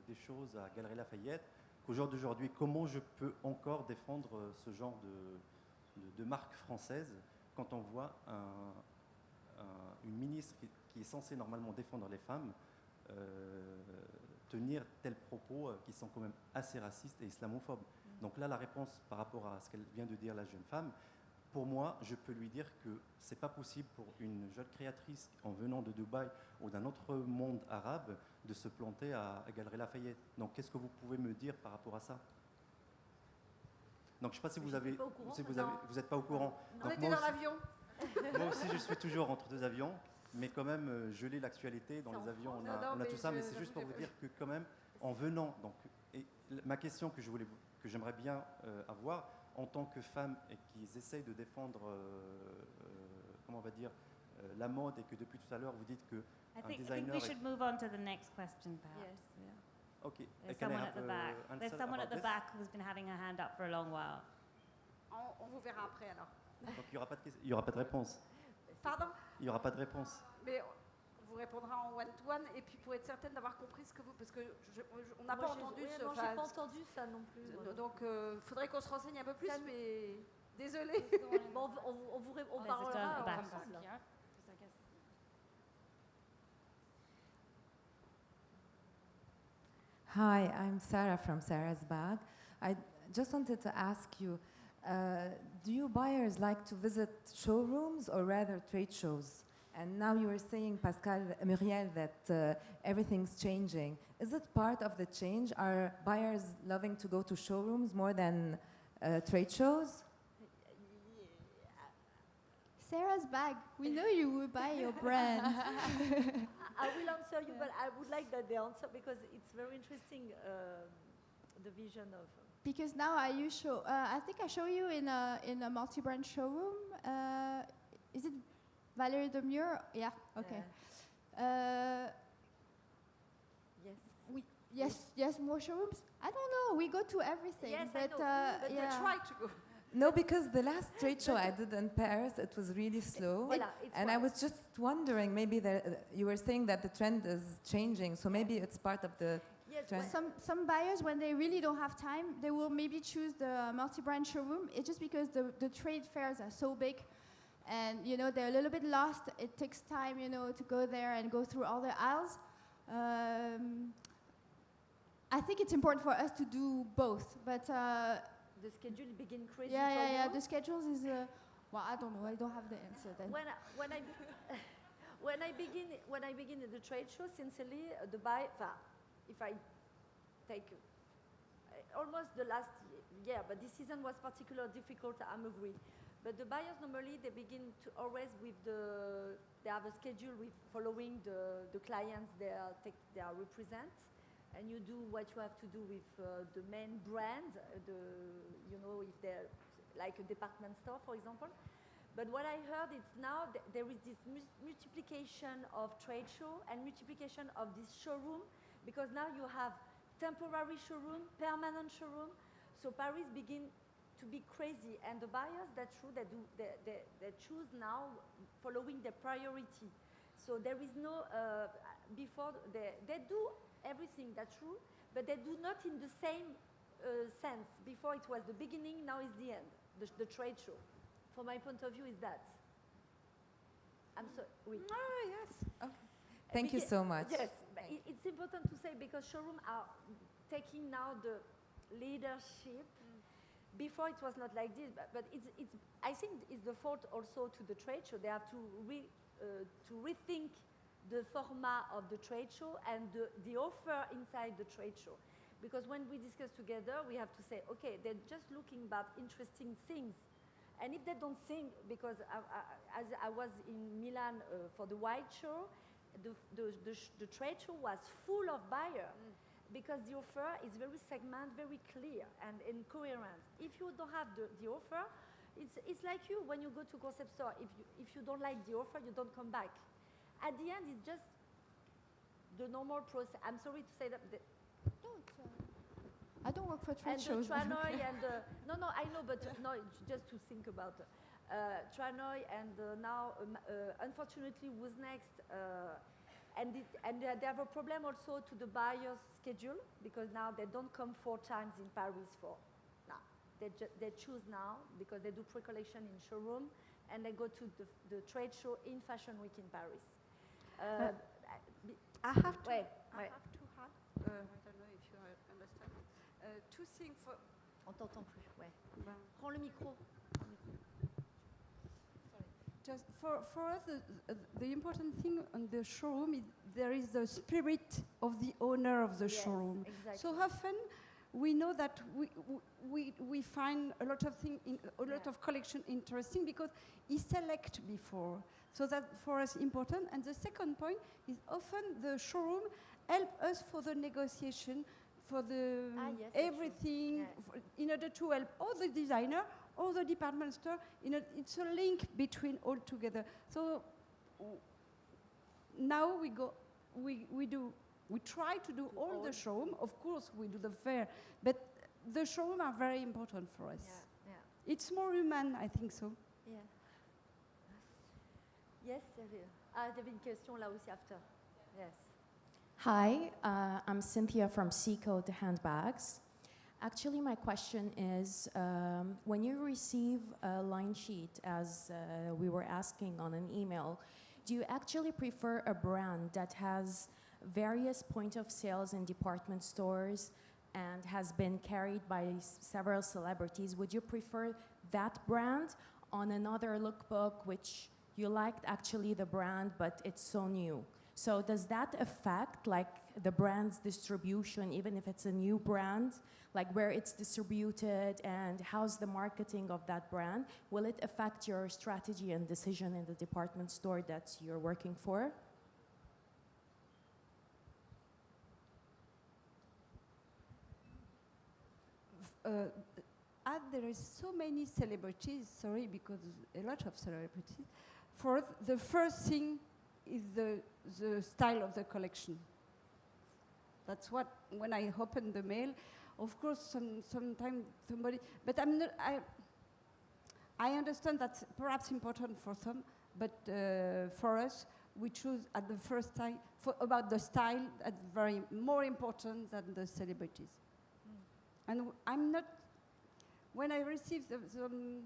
des choses à Galeries Lafayette, qu'au jour d'aujourd'hui, comment je peux encore défendre ce genre de marque française quand on voit une ministre qui est censée normalement défendre les femmes tenir tels propos qui sont quand même assez racistes et islamophobes. Donc là, la réponse par rapport à ce qu'elle vient de dire la jeune femme, pour moi, je peux lui dire que c'est pas possible pour une jeune créatrice en venant de Dubaï ou d'un autre monde arabe de se planter à Galeries Lafayette. Donc, qu'est-ce que vous pouvez me dire par rapport à ça? Donc, je ne sais pas si vous avez, vous n'êtes pas au courant.
On
Donc,
était dans l'avion.
moi aussi, je suis toujours entre deux avions, mais quand même, je lis l'actualité. Dans les avions, on a tout ça, mais c'est juste pour vous dire que quand même, en venant, donc, et ma question que j'aimerais bien avoir, en tant que femme et qui essayent de défendre, comment on va dire, la mode, et que depuis tout à l'heure, vous dites que
I
un
think
designer
we should move on to the next question, perhaps.
Yes.
Yeah.
Okay.
There's
Can I
someone
have,
at the back. There's
answer
someone at
about
the
this?
back who's been having her hand up for a long while.
On vous verra après alors.
Donc il n'y aura pas de réponse.
Pardon?
Il n'y aura pas de réponse.
Mais on vous répondra en one-to-one, et puis pour être certaine d'avoir compris ce que vous... Parce que on n'a pas entendu ce...
Non, j'ai pas entendu ça non plus. moi.
Donc il faudrait qu'on se renseigne un peu plus, mais désolée.
Bon, on parlera
back.
ensemble.
Hi, I'm Sarah from Sarah's Bag. I just wanted to ask you, do you buyers like to visit showrooms or rather trade shows? And now you were saying, Pascale, Muriel, that everything's changing. Is it part of the change? Are buyers loving to go to showrooms more than trade shows?
Sarah's bag. We know you will buy your brand.
I will answer you, but I would like that the answer, because it's very interesting, the vision of...
Because now I think I show you in a multi-brand showroom. Is it Valérie Demure? Yeah. Okay.
Yes.
Yes, more showrooms. I don't know. We go to everything.
Yes,
but,
I know. But
We
yeah.
try to go.
No, because the last trade show I did in Paris, it was really slow.
Voilà, it's
And
why.
I was just wondering, maybe you were saying that the trend is changing, so maybe it's part of the
Yes,
trend.
Some buyers, when they really don't have time, they will maybe choose the multi-brand showroom. It's just because the trade fairs are so big, and they're a little bit lost. It takes time, to go there and go through all the aisles. I think it's important for us to do both, but
the schedule begin crazy
yeah,
for you.
the schedules is well, I don't know. I don't have the answer then.
When I begin at the trade show, sincerely, if I take almost the last year, but this season was particularly difficult, I'm agree. But the buyers normally they begin to always with they have a schedule with following the clients they represent, and you do what you have to do with the main brand, if they're like a department store, for example. But what I heard is now there is this multiplication of trade show and multiplication of this showroom, because now you have temporary showroom, permanent showroom. So Paris begin to be crazy, and the buyers, that's true, they choose now following their priority. So there is no, before, they do everything, that's true, but they do not in the same sense. Before it was the beginning, now is the end, the trade show. From my point of view is that. I'm sorry. Oui.
yes. Okay. Thank you so much.
Yes, but it's important to say, because showrooms are taking now the leadership. Before it was not like this, but I think it's the fault also to the trade show. They have to rethink the format of the trade show and the offer inside the trade show. Because when we discuss together, we have to say, okay, they're just looking about interesting things. And if they don't think, because as I was in Milan for the White Show, the trade show was full of buyers. Because the offer is very segmented, very clear and coherent. If you don't have the offer, it's like you when you go to concept store. If you don't like the offer, you don't come back. At the end, it's just the normal process. I'm sorry to say that.
I don't work for trade shows.
And the Tranoï and no, I know, but no, just to think about Tranoï and now, unfortunately, who's next? And they have a problem also to the buyer's schedule, because now they don't come 4 times in Paris for. Now they choose now, because they do pre-collection in showroom, and they go to the trade show in Fashion Week in Paris.
I have to add. I don't know if you understand. 2 things for.
On t'entend plus. Ouais. Prends le micro.
Just for us, the important thing on the showroom is there is the spirit of the owner of the
Yes,
showroom.
exactly.
So often we know that we find a lot of thing in a lot
Yeah.
of collection interesting because he select before. So that for us important. And the second point is often the showroom help us for the negotiation, for the
Ah, yes, that's true.
everything,
Yeah.
in order to help all the designer, all the department store. It's a link between all together. So now we try to do all the showroom. Of course, we do the fair, but the showroom are very important for us.
Yeah, yeah,
It's more human, I think so.
yeah. Yes, il y avait une question là aussi after. Yes.
Hi, I'm Cynthia from Seacode Handbags. Actually, my question is, when you receive a line sheet, as we were asking on an email, do you actually prefer a brand that has various point of sales in department stores and has been carried by several celebrities? Would you prefer that brand on another lookbook, which you liked actually the brand, but it's so new? So does that affect like the brand's distribution, even if it's a new brand, like where it's distributed and how's the marketing of that brand? Will it affect your strategy and decision in the department store that you're working for?
As there is so many celebrities, sorry, because a lot of celebrities, for the first thing is the style of the collection. That's what, when I open the mail, of course, sometimes somebody, but I'm not, I understand that's perhaps important for some, but for us, we choose at the first time, about the style, that's very more important than the celebrities. And I'm not, when I receive some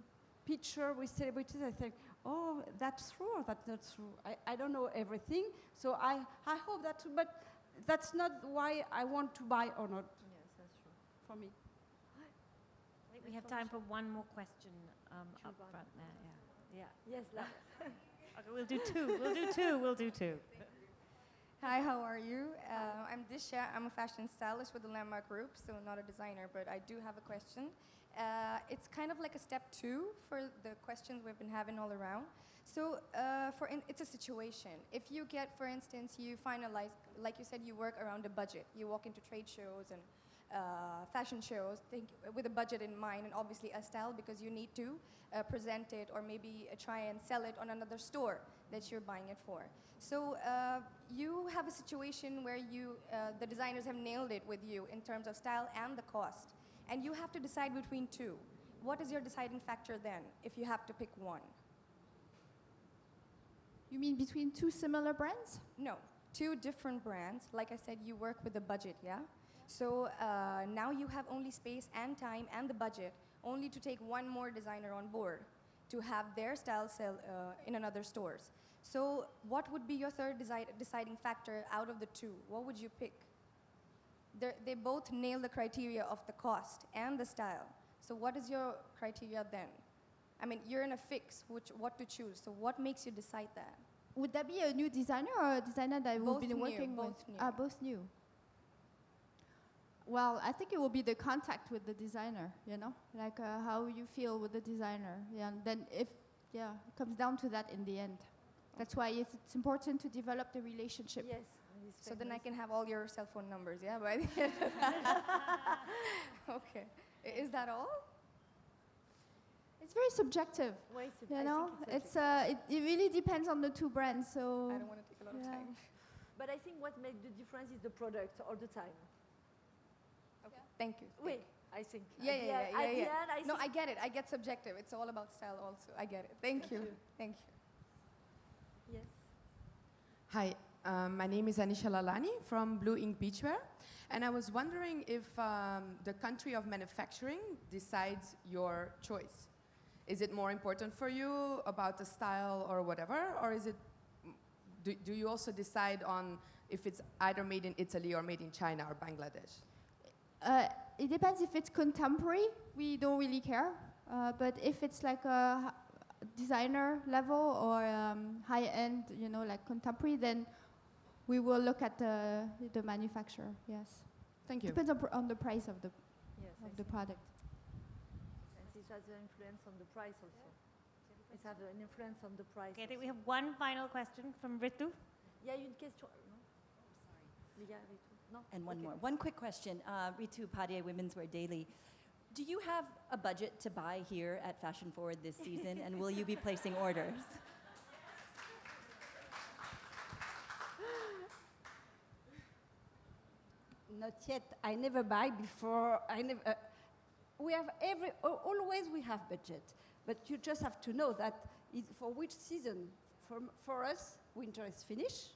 picture with celebrities, I think, oh, that's true or that's not true. I don't know everything, so I hope that's true, but that's not why I want to buy or not.
Yes, that's true.
For me.
I think we have time for one more question up front there. Yeah.
Yes, là.
Okay, we'll do two. We'll do two.
Hi, how are you? I'm Disha. I'm a fashion stylist with the Landmark Group, so not a designer, but I do have a question. It's kind of like a step 2 for the questions we've been having all around. So it's a situation. If you get, for instance, you finalize, like you said, you work around a budget. You walk into trade shows and fashion shows with a budget in mind, and obviously a style because you need to present it or maybe try and sell it on another store that you're buying it for. So you have a situation where the designers have nailed it with you in terms of style and the cost, and you have to decide between two. What is your deciding factor then, if you have to pick one?
You mean between two similar brands?
No, two different brands. Like I said, you work with a budget, yeah? So now you have only space and time and the budget only to take one more designer on board to have their style sell in another stores. So what would be your third deciding factor out of the two? What would you pick? They both nail the criteria of the cost and the style. So what is your criteria then? I mean, you're in a fix what to choose. So what makes you decide that?
Would that be a new designer or a designer that
Both
we've been
new,
working
both
with?
new.
Both new. Well, I think it will be the contact with the designer, you know? Like how you feel with the designer. Yeah, and then it comes down to that in the end. That's why it's important to develop the relationship.
Yes.
So then I can have all your cell phone numbers, yeah? By the end. Okay. Is that all?
It's very subjective.
Ouais,
You know, it really depends on the two brands. So
I don't want to take a lot of time.
But I think what makes the difference is the product all the time.
Okay. Thank you.
Oui, I think.
Yeah.
At the end,
No, I get it. I get subjective. It's all about style also. I get it. Thank you. Thank you.
Yes.
Hi, my name is Anisha Lalani from Blue Ink Beachwear, and I was wondering if the country of manufacturing decides your choice. Is it more important for you about the style or whatever, or is it? Do you also decide on if it's either made in Italy or made in China or Bangladesh?
It depends if it's contemporary. We don't really care. But if it's like designer level or high-end, like contemporary, then we will look at the manufacturer. Yes.
Thank you.
Depends on the price of the
Yes,
of the product.
And it has an influence on the price also. It has an influence on the price.
Okay, I think we
also.
have one final question from Ritu.
Il y a une question. Non? Sorry. Il y a Ritu. Non?
And one
Okay.
more. One quick question. Ritu Padie, Women's Wear Daily. Do you have a budget to buy here at Fashion Forward this season, and will you be placing orders?
Not yet. I never buy before. I never. We have always we have budget, but you just have to know that for which season. For us, winter is finished.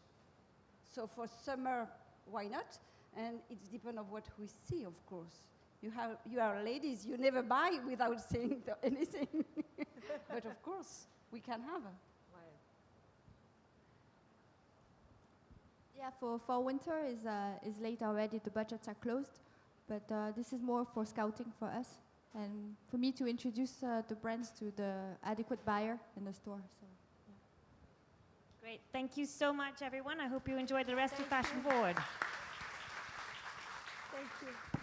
So for summer, why not? And it's depends on what we see, of course. You are ladies. You never buy without saying anything. But of course, we can have.
Yeah, for winter is late already. The budgets are closed, but this is more for scouting for us and for me to introduce the brands to the adequate buyer in the store. So, yeah.
Great. Thank you so much, everyone. I hope you enjoyed the rest of Fashion Forward.
Thank you.